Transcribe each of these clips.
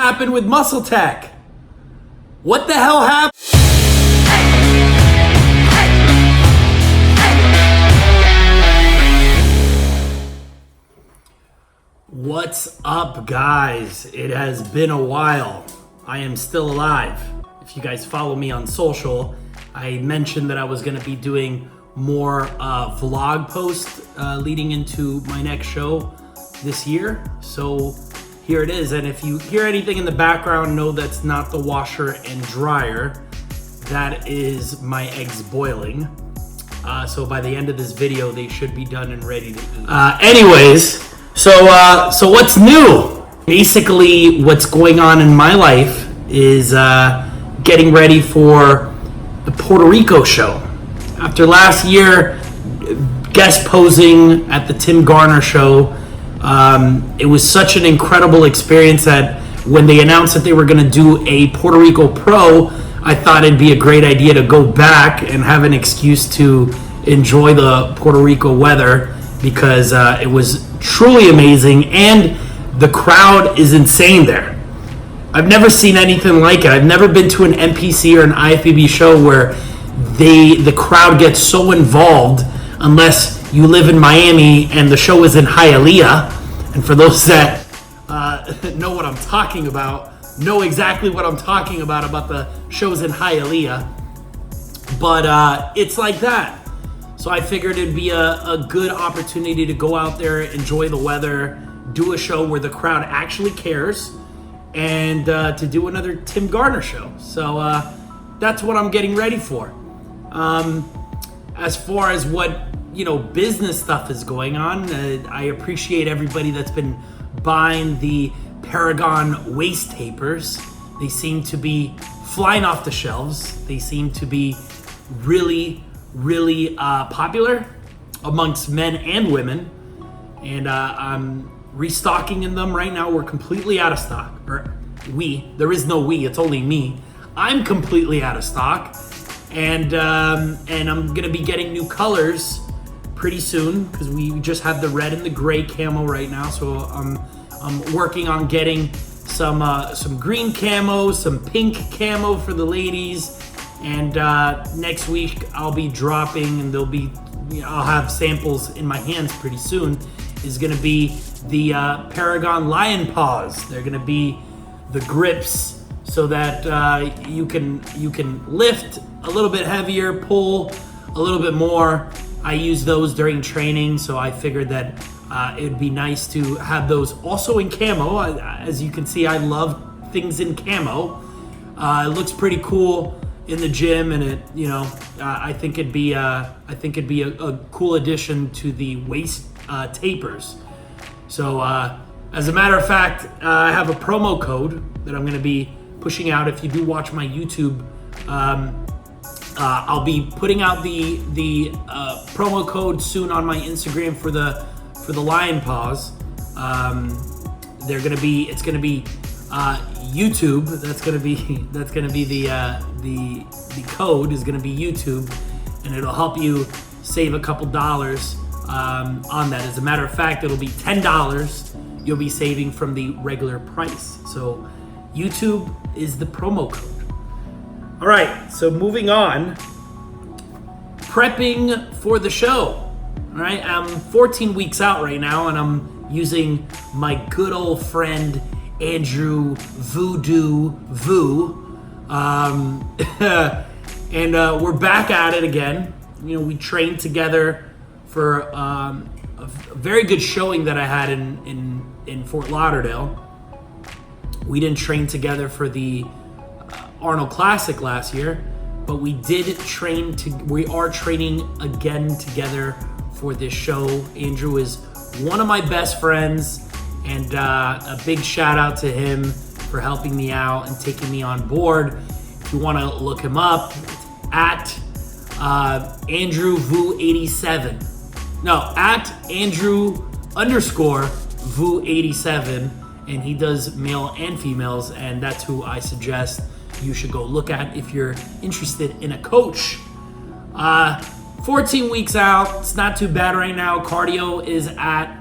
happened with Muscletech? What the hell happened? What's up, guys? It has been a while. I am still alive. If you guys follow me on social, I mentioned that I was going to be doing more vlog posts leading into my next show this year. So here it is. And if you hear anything in the background, know that's not the washer and dryer. That is my eggs boiling. So by the end of this video, they should be done and ready to eat. Anyways, so what's new? Basically, what's going on in my life is getting ready for the Puerto Rico show. After last year guest posing at the Tim Garner show, it was such an incredible experience that when they announced that they were going to do a Puerto Rico Pro, I thought it'd be a great idea to go back and have an excuse to enjoy the Puerto Rico weather, because it was truly amazing and the crowd is insane there. I've never seen anything like it. I've never been to an NPC or an IFBB show where the crowd gets so involved, unless you live in Miami and the show is in Hialeah. And for those that know what I'm talking about, know exactly what I'm talking about the shows in Hialeah. But it's like that. So I figured it'd be a good opportunity to go out there, enjoy the weather, do a show where the crowd actually cares, and to do another Tim Garner show. So that's what I'm getting ready for. As far as what, business stuff is going on, I appreciate everybody that's been buying the Paragon waist tapers. They seem to be flying off the shelves. They seem to be really, really popular amongst men and women. And I'm restocking in them right now. We're completely out of stock. There is no we, it's only me. I'm completely out of stock. And I'm gonna be getting new colors pretty soon, because we just have the red and the gray camo right now. So I'm working on getting some green camo, some pink camo for the ladies. And next week I'll be dropping, and I'll have samples in my hands pretty soon. Is gonna be the Paragon lion paws. They're gonna be the grips, so that you can lift a little bit heavier, pull a little bit more. I use those during training, so I figured that it would be nice to have those also in camo. As you can see, I love things in camo. It looks pretty cool in the gym, and I think it'd be a cool addition to the waist tapers. So as a matter of fact, I have a promo code that I'm going to be pushing out. If you do watch my YouTube, I'll be putting out the promo code soon on my Instagram for the lion paws. It's gonna be YouTube. That's gonna be the code is gonna be YouTube, and it'll help you save a couple dollars on that. As a matter of fact, it'll be $10 you'll be saving from the regular price. So YouTube is the promo code. All right, so moving on, prepping for the show. All right, I'm 14 weeks out right now, and I'm using my good old friend Andrew Voodoo Voo, and we're back at it again. We trained together for a very good showing that I had in Fort Lauderdale. We didn't train together for the Arnold Classic last year, but we are training again together for this show. Andrew is one of my best friends, and a big shout out to him for helping me out and taking me on board. If you want to look him up, it's at Andrew Vu 87. No, at Andrew_Vu 87, and he does male and females, and that's who I suggest you should go look at if you're interested in a coach. 14 weeks out, it's not too bad right now. Cardio is at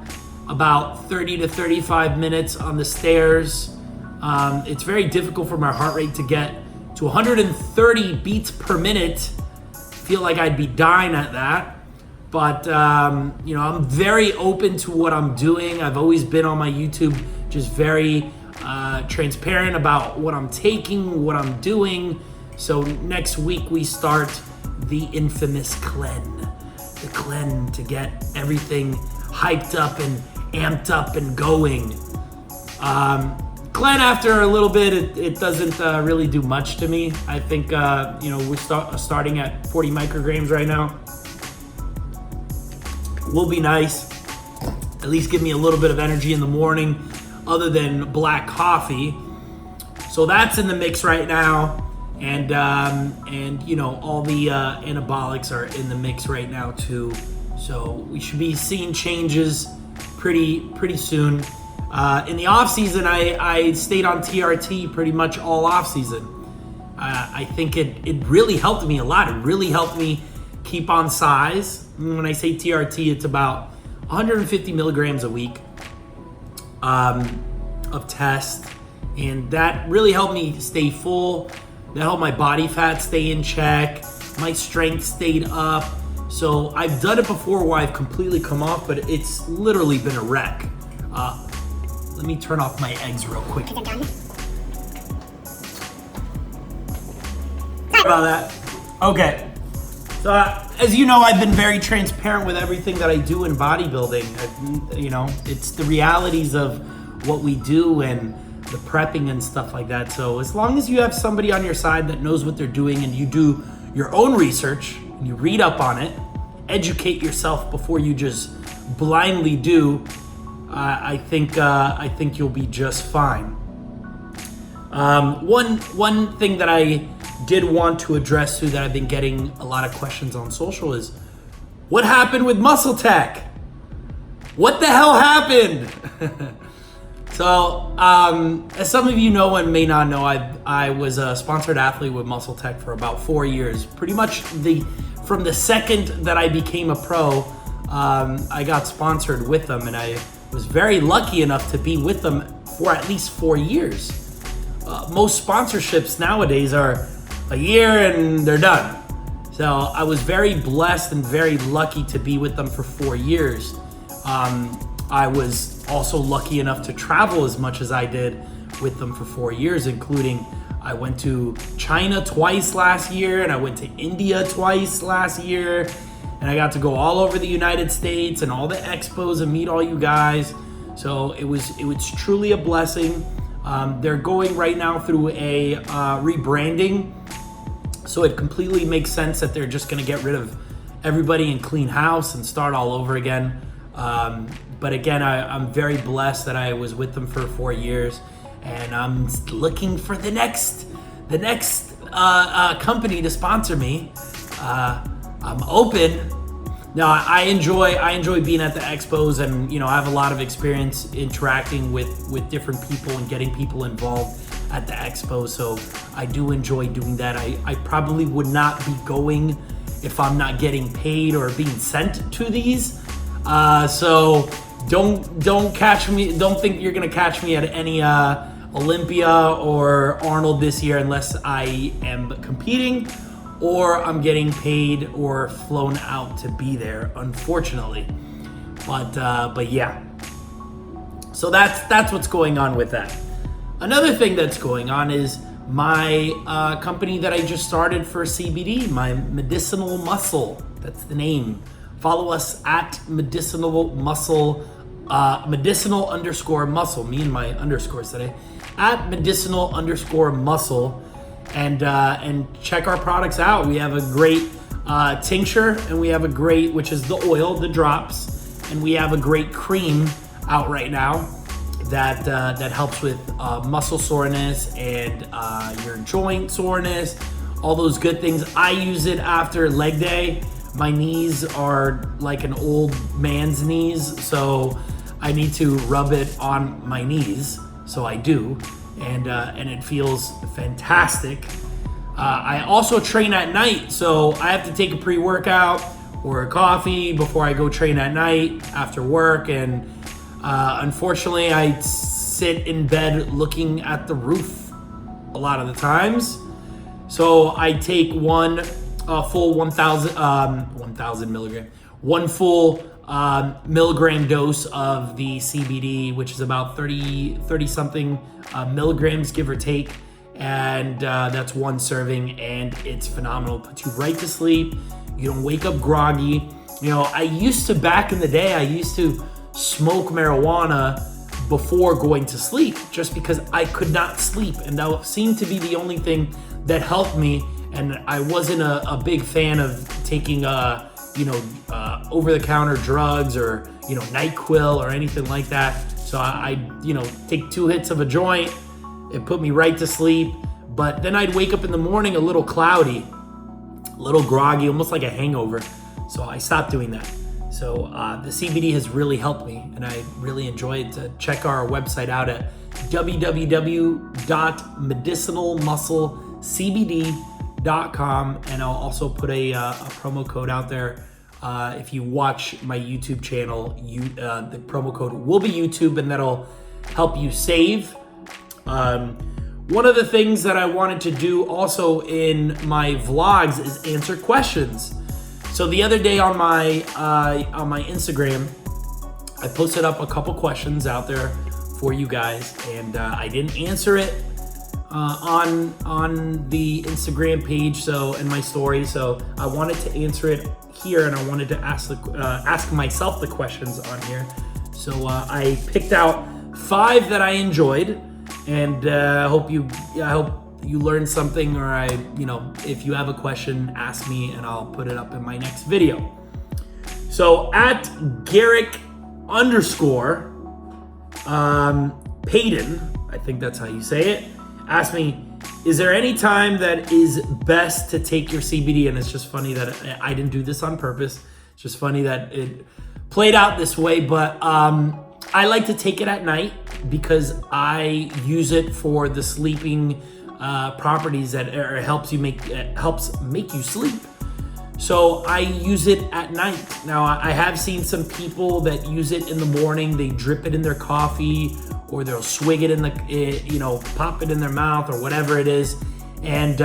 about 30 to 35 minutes on the stairs. It's very difficult for my heart rate to get to 130 beats per minute. Feel like I'd be dying at that. But, you know, I'm very open to what I'm doing. I've always been on my YouTube just very transparent about what I'm taking, what I'm doing. So next week we start the infamous cleanse. The cleanse to get everything hyped up and amped up and going. Cleanse after a little bit, it doesn't really do much to me. I think, you know, we're starting at 40 micrograms right now. Will be nice. At least give me a little bit of energy in the morning other than black coffee. So that's in the mix right now. And you know, all the anabolics are in the mix right now too. So we should be seeing changes pretty soon. In the off season, I stayed on TRT pretty much all off season. I think it really helped me a lot. It really helped me keep on size. When I say TRT, it's about 150 milligrams a week of test, and that really helped me stay full. That helped my body fat stay in check. My strength stayed up. So I've done it before where I've completely come off, but it's literally been a wreck. Let me turn off my eggs real quick. Sorry about that. Okay. So as you know, I've been very transparent with everything that I do in bodybuilding. You know, it's the realities of what we do and the prepping and stuff like that. So as long as you have somebody on your side that knows what they're doing and you do your own research and you read up on it, educate yourself before you just blindly do, I think you'll be just fine. One thing that I did want to address too, that I've been getting a lot of questions on social, is what happened with Muscletech? What the hell happened? So, as some of you know and may not know, I was a sponsored athlete with Muscletech for about 4 years. Pretty much from the second that I became a pro, I got sponsored with them, and I was very lucky enough to be with them for at least 4 years. Most sponsorships nowadays are a year and they're done. So I was very blessed and very lucky to be with them for 4 years. I was also lucky enough to travel as much as I did with them for 4 years, including I went to China twice last year, and I went to India twice last year, and I got to go all over the United States and all the expos and meet all you guys. So it was truly a blessing. They're going right now through a rebranding, so it completely makes sense that they're just going to get rid of everybody and clean house and start all over again. But again, I'm very blessed that I was with them for 4 years, and I'm looking for the next company to sponsor me. I'm open. No, I enjoy being at the expos, and you know, I have a lot of experience interacting with different people and getting people involved at the expo. So I do enjoy doing that. I probably would not be going if I'm not getting paid or being sent to these. So don't catch me. Don't think you're gonna catch me at any Olympia or Arnold this year unless I am competing or I'm getting paid or flown out to be there, unfortunately. But yeah. So that's what's going on with that. Another thing that's going on is my company that I just started for CBD, my Medicinal Muscle. That's the name. Follow us at Medicinal Muscle, medicinal_muscle. Me and my underscores today. At medicinal_muscle. And check our products out. We have a great tincture, and we have a great, which is the oil, the drops, and we have a great cream out right now that helps with muscle soreness and your joint soreness, all those good things. I use it after leg day. My knees are like an old man's knees, so I need to rub it on my knees. So I do. And it feels fantastic. I also train at night, so I have to take a pre-workout or a coffee before I go train at night after work. And unfortunately, I sit in bed looking at the roof a lot of the times. So I take one full 1,000 milligram, one full milligram dose of the CBD, which is about 30 something milligrams, give or take. And that's one serving, and it's phenomenal. Puts you right to sleep. You don't wake up groggy. You know, back in the day, I used to smoke marijuana before going to sleep just because I could not sleep. And that seemed to be the only thing that helped me. And I wasn't a big fan of taking, over-the-counter drugs or, NyQuil or anything like that. So I take 2 hits of a joint. It put me right to sleep. But then I'd wake up in the morning a little cloudy, a little groggy, almost like a hangover. So I stopped doing that. So the CBD has really helped me, and I really enjoy it. Check our website out at www.medicinalmusclecbd.com, and I'll also put a promo code out there. If you watch my YouTube channel, the promo code will be YouTube, and that'll help you save. One of the things that I wanted to do also in my vlogs is answer questions. So the other day on my Instagram, I posted up a couple questions out there for you guys, and I didn't answer it on the Instagram page, so in my story. So I wanted to answer it here, and I wanted to ask myself the questions on here. So I picked out 5 that I enjoyed, and I hope you learned something, or if you have a question, ask me and I'll put it up in my next video. So at Garrick _ Payton, I think that's how you say it, asked me, is there any time that is best to take your CBD? And it's just funny that I didn't do this on purpose. It's just funny that it played out this way, but I like to take it at night because I use it for the sleeping properties that helps make you sleep. So I use it at night. Now I have seen some people that use it in the morning. They drip it in their coffee, or they'll swig it pop it in their mouth or whatever it is. And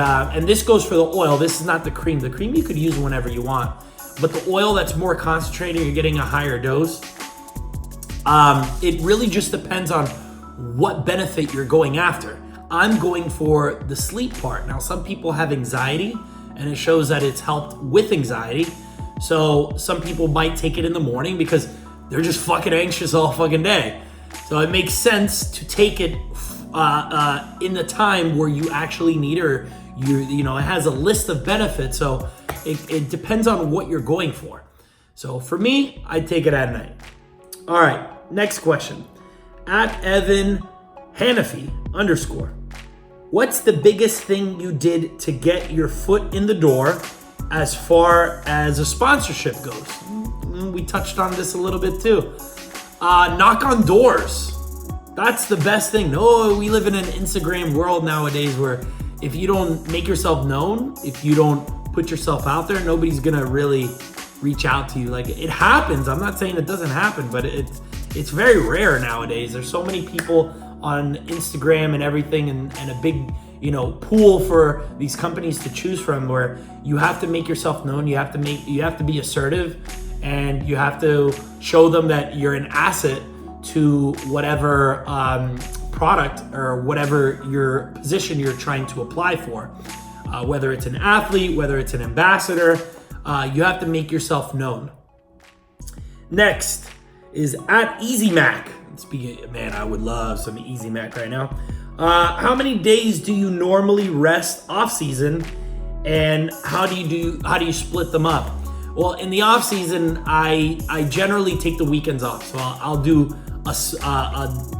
this goes for the oil. This is not the cream. The cream you could use whenever you want, but the oil that's more concentrated, you're getting a higher dose. It really just depends on what benefit you're going after. I'm going for the sleep part. Now, some people have anxiety, and it shows that it's helped with anxiety. So some people might take it in the morning because they're just fucking anxious all fucking day. So it makes sense to take it in the time where you actually need it, or it has a list of benefits. So it depends on what you're going for. So for me, I take it at night. All right, next question. At Evan Hanafi _ what's the biggest thing you did to get your foot in the door as far as a sponsorship goes? We touched on this a little bit too. Knock on doors. That's the best thing. No, we live in an Instagram world nowadays where if you don't make yourself known, if you don't put yourself out there, nobody's gonna really reach out to you. Like, it happens. I'm not saying it doesn't happen, but it's very rare nowadays. There's so many people on Instagram and everything, and a big pool for these companies to choose from, where you have to make yourself known. You have to be assertive, and you have to show them that you're an asset to whatever product or whatever your position you're trying to apply for. Whether it's an athlete, whether it's an ambassador, you have to make yourself known. Next is at Easy Mac. Man, I would love some Easy Mac right now. How many days do you normally rest off season, and how do you split them up? Well, in the off season, I generally take the weekends off. So I'll do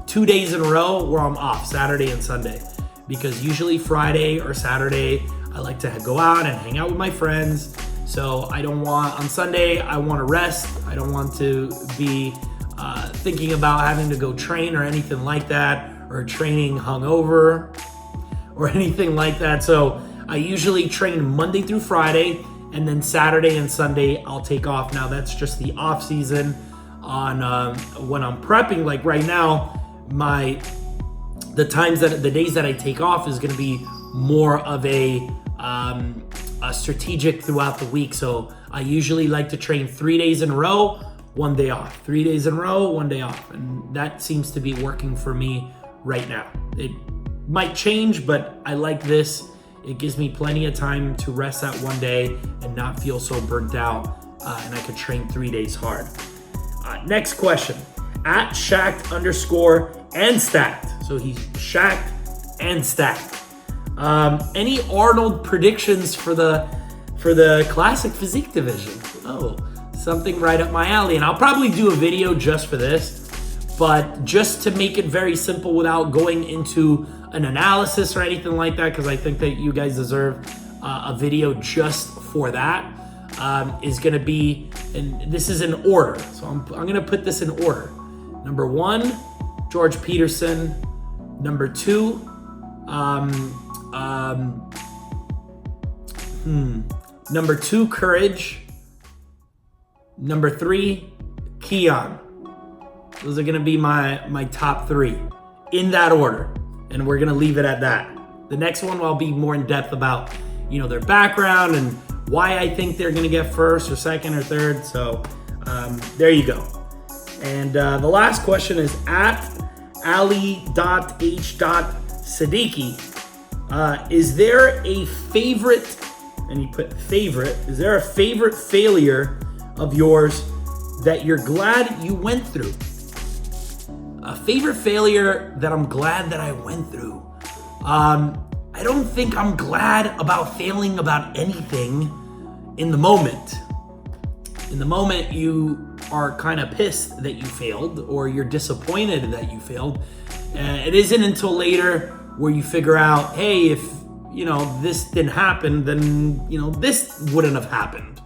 2 days in a row where I'm off, Saturday and Sunday, because usually Friday or Saturday I like to go out and hang out with my friends. So on Sunday I want to rest. I don't want to be thinking about having to go train or anything like that, or training hungover or anything like that. So I usually train Monday through Friday, and then Saturday and Sunday I'll take off. Now that's just the off season. On when I'm prepping, like right now, my the days that I take off is going to be more of a strategic throughout the week. So I usually like to train 3 days in a row, 1 day off. 3 days in a row, 1 day off. And that seems to be working for me right now. It might change, but I like this. It gives me plenty of time to rest that 1 day and not feel so burnt out. And I could train 3 days hard. Next question. At Shacked _and stacked. So he's shacked and stacked. Any Arnold predictions for the classic physique division? Oh, something right up my alley. And I'll probably do a video just for this, but just to make it very simple without going into an analysis or anything like that, because I think that you guys deserve a video just for that, is going to be, and this is in order. So I'm going to put this in order. Number 1, George Peterson. Number 2, number 2, Courage. Number 3, Keon. Those are gonna be my top 3 in that order, and we're gonna leave it at that. The next one I'll be more in depth about, their background and why I think they're gonna get first or second or third. So there you go. And the last question is at Ali.H.Siddiqui. Is there a favorite, and you put favorite, is there a favorite failure of yours that you're glad you went through? A favorite failure that I'm glad that I went through. I don't think I'm glad about failing about anything in the moment. In the moment, you are kind of pissed that you failed, or you're disappointed that you failed. It isn't until later where you figure out, hey, if this didn't happen, then this wouldn't have happened.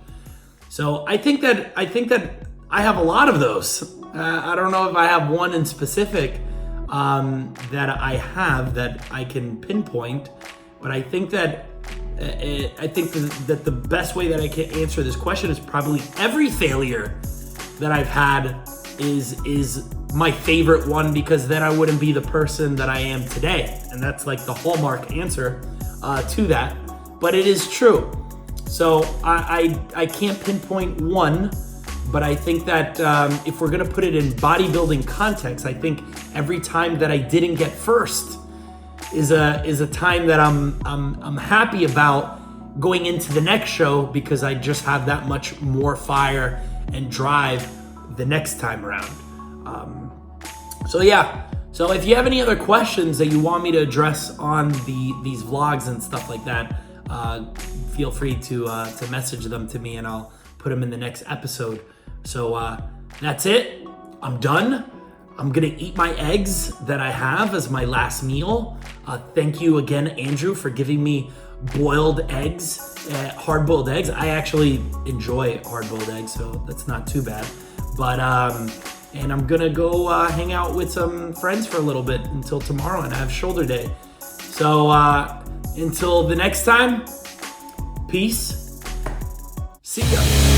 So I think that I have a lot of those. I don't know if I have one in specific that I have that I can pinpoint, but I think that the best way that I can answer this question is probably every failure that I've had is my favorite one, because then I wouldn't be the person that I am today. And that's like the hallmark answer to that, but it is true. So I can't pinpoint one, but I think that if we're gonna put it in bodybuilding context, I think every time that I didn't get first is a time that I'm happy about going into the next show, because I just have that much more fire and drive the next time around. So if you have any other questions that you want me to address on these vlogs and stuff like that, feel free to message them to me, and I'll put them in the next episode. So that's it. I'm done. I'm gonna eat my eggs that I have as my last meal. Thank you again, Andrew, for giving me boiled eggs, hard-boiled eggs. I actually enjoy hard-boiled eggs, so that's not too bad. But and I'm gonna go hang out with some friends for a little bit until tomorrow, and I have shoulder day. So until the next time, peace. See ya.